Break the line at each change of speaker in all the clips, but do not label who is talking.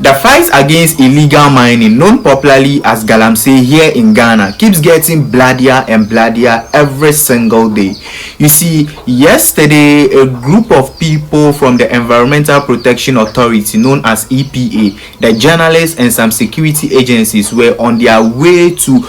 The fight against illegal mining, known popularly as galamsey here in Ghana, keeps getting bloodier and bloodier every single day. You see, yesterday, a group of people from the Environmental Protection Authority, known as EPA, the journalists and some security agencies were on their way to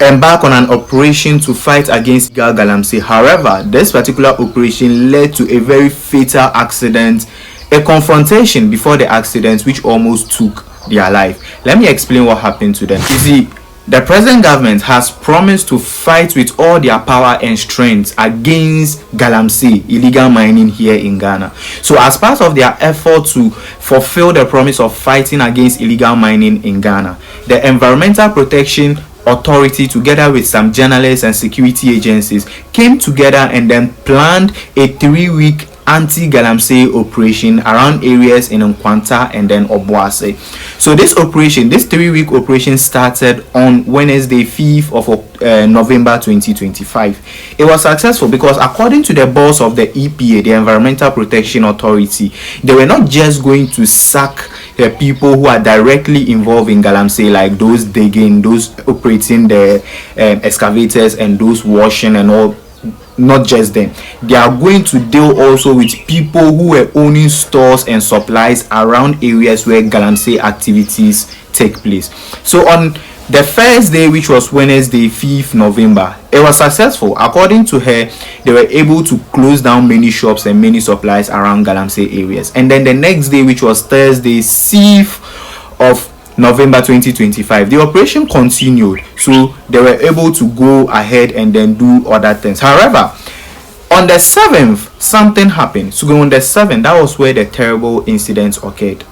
embark on an operation to fight against galamsey. However, this particular operation led to a very fatal accident, a confrontation before the accident which almost took their life. Let me explain what happened to them. You see, the present government has promised to fight with all their power and strength against galamsey, illegal mining here in Ghana. So as part of their effort to fulfill the promise of fighting against illegal mining in Ghana, the Environmental Protection Authority, together with some journalists and security agencies, came together and then planned a 3-week anti-galamsey operation around areas in Nkwanta and then Obuasi. So this 3-week operation started on Wednesday, 5th of November 2025. It was successful because, according to the boss of the EPA, the Environmental Protection Authority, they were not just going to sack the people who are directly involved in galamsey, like those digging, those operating the excavators, and those washing and all. Not just them, they are going to deal also with people who were owning stores and supplies around areas where galamsey activities take place. So on the first day, which was Wednesday, 5th November, it was successful. According to her, they were able to close down many shops and many supplies around galamsey areas. And then the next day, which was Thursday, 6th of November 2025, the operation continued, so they were able to go ahead and then do other things. However, on the 7th, something happened. So on the 7th, that was where the terrible incident occurred.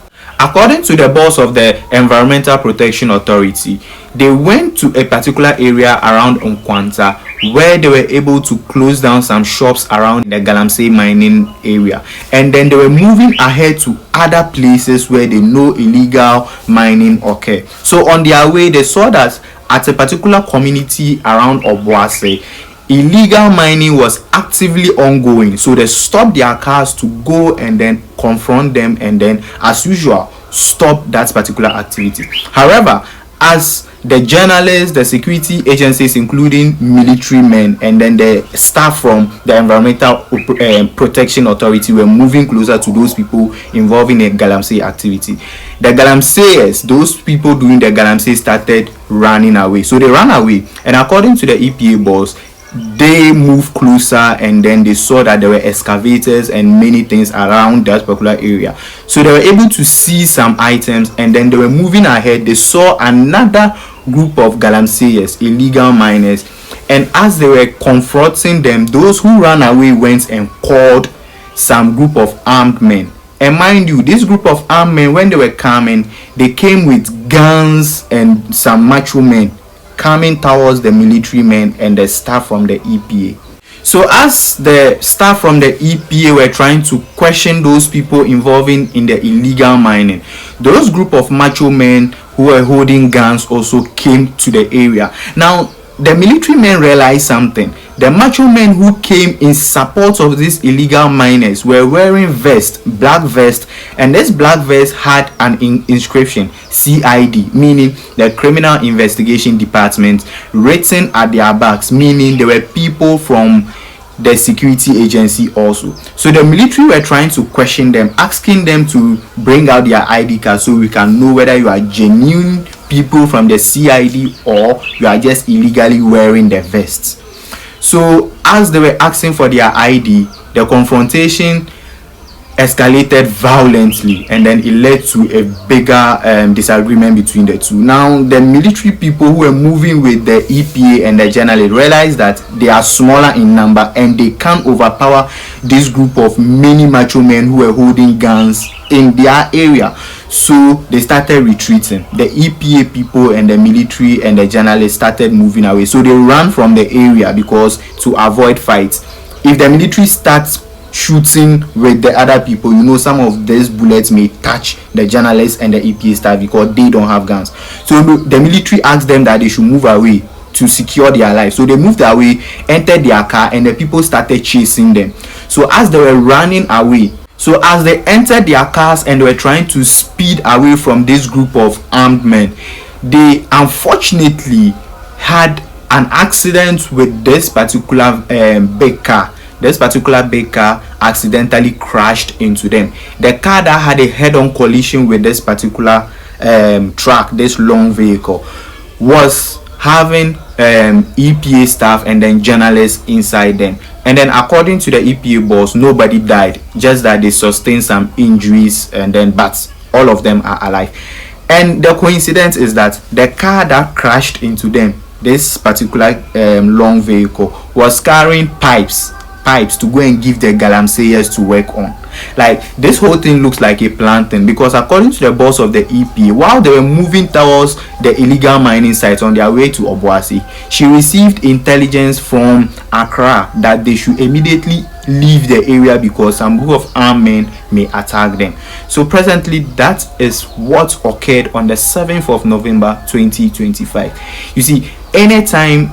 According to the boss of the Environmental Protection Authority, they went to a particular area around Nkwanta where they were able to close down some shops around the galamsey mining area, and then they were moving ahead to other places where they know illegal mining occur. So on their way, they saw that at a particular community around Obuasi, illegal mining was actively ongoing. So they stopped their cars to go and then confront them, and then, as usual, stop that particular activity. However, as the journalists, the security agencies, including military men, and then the staff from the Environmental Protection Authority, were moving closer to those people involved in the galamsey activity, the galamseyers, those people doing the galamsey, started running away. So they ran away, and according to the EPA boss, they moved closer, and then they saw that there were excavators and many things around that particular area. So they were able to see some items, and then they were moving ahead. They saw another group of galamseyers, illegal miners, and as they were confronting them, those who ran away went and called some group of armed men. And mind you, this group of armed men, when they were coming, they came with guns and some macho men coming towards the military men and the staff from the EPA. So as the staff from the EPA were trying to question those people involving in the illegal mining, those group of macho men who were holding guns also came to the area. Now, the military men realized something. The macho men who came in support of these illegal miners were wearing black vest, and this black vest had an inscription, CID, meaning the Criminal Investigation Department, written at their backs, meaning they were people from the security agency also. So the military were trying to question them, asking them to bring out their ID card so we can know whether you are genuine people from the CID or you are just illegally wearing the vests. So as they were asking for their ID, the confrontation escalated violently, and then it led to a bigger disagreement between the two. Now, the military people who were moving with the EPA and the journalists realized that they are smaller in number and they can't overpower this group of many macho men who were holding guns in their area. So they started retreating. The EPA people and the military and the journalists started moving away. So they ran from the area because to avoid fights. If the military starts shooting with the other people, you know, some of these bullets may touch the journalists and the EPA staff because they don't have guns. So the military asked them that they should move away to secure their lives. So they moved away, entered their car, and the people started chasing them. So as they were running away, So as they entered their cars and were trying to speed away from this group of armed men, they unfortunately had an accident with this particular big car. This particular big car accidentally crashed into them. The car that had a head-on collision with this particular truck, this long vehicle, was having EPA staff and then journalists inside them. And then according to the EPA boss, nobody died, just that they sustained some injuries, and then but all of them are alive. And the coincidence is that the car that crashed into them, this particular long vehicle, was carrying pipes to go and give the galamseyers to work on. Like, this whole thing looks like a planned thing, because according to the boss of the EPA, while they were moving towards the illegal mining site on their way to Obuasi, she received intelligence from Accra that they should immediately leave the area because some group of armed men may attack them. So presently, that is what occurred on the 7th of November 2025. You see, anytime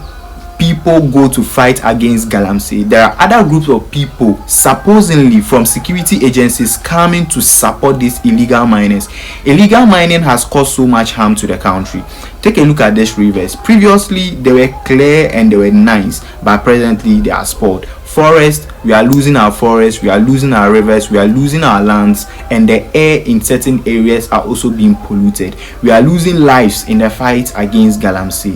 people go to fight against galamsey, there are other groups of people supposedly from security agencies coming to support these illegal miners. Illegal mining has caused so much harm to the country. Take a look at these rivers. Previously they were clear and they were nice, but presently they are spoiled. Forest, we are losing our forests, we are losing our rivers, we are losing our lands, and the air in certain areas are also being polluted. We are losing lives in the fight against galamsey.